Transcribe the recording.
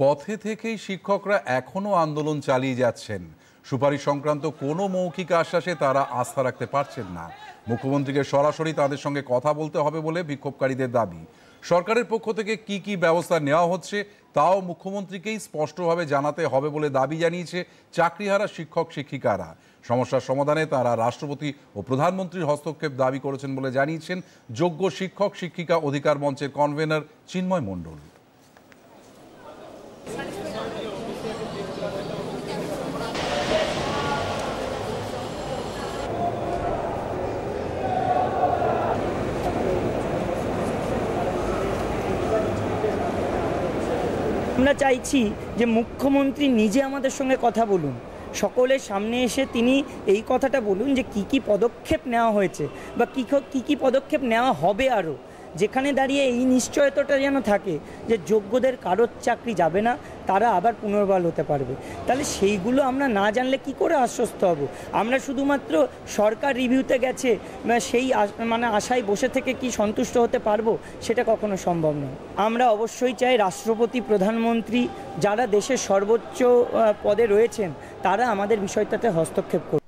পথে থেকেই শিক্ষকরা এখনো আন্দোলন চালিয়ে যাচ্ছেন। সুপারিশ সংক্রান্ত কোনো মৌখিক আশ্বাসে তারা আস্থা রাখতে পারছেন না। মুখ্যমন্ত্রীকে সরাসরি তাদের সঙ্গে কথা বলতে হবে বলে বিক্ষোভকারীদের দাবি। সরকারের পক্ষ থেকে কি কি ব্যবস্থা নেওয়া হচ্ছে তাও মুখ্যমন্ত্রীকেই স্পষ্টভাবে জানাতে হবে বলে দাবি জানিয়েছে চাকরিহারা শিক্ষক শিক্ষিকারা। সমস্যার সমাধানে তারা রাষ্ট্রপতি ও প্রধানমন্ত্রীর হস্তক্ষেপ দাবি করেছেন বলে জানিয়েছেন যোগ্য শিক্ষক শিক্ষিকা অধিকার মঞ্চের কনভেনর চিন্ময় মণ্ডল। আমরা চাইছি যে মুখ্যমন্ত্রী নিজে আমাদের সঙ্গে কথা বলুন, সকলের সামনে এসে তিনি এই কথাটা বলুন যে কি কি পদক্ষেপ নেওয়া হয়েছে বা কি কি পদক্ষেপ নেওয়া হবে, আরও যেখানে দাঁড়িয়ে এই নিশ্চয়তাটা যেন থাকে যে যোগ্যদের কারোর চাকরি যাবে না, তারা আবার পুনর্বহাল হতে পারবে। তাহলে সেইগুলো আমরা না জানলে কি করে আশ্বস্ত হব? আমরা শুধুমাত্র সরকার রিভিউতে গেছে সেই আশায় বসে থেকে কি সন্তুষ্ট হতে পারবো? সেটা কখনো সম্ভব নয়। আমরা অবশ্যই চাই রাষ্ট্রপতি, প্রধানমন্ত্রী, যারা দেশের সর্বোচ্চ পদে রয়েছেন, তারা আমাদের বিষয়টাতে হস্তক্ষেপ করুন।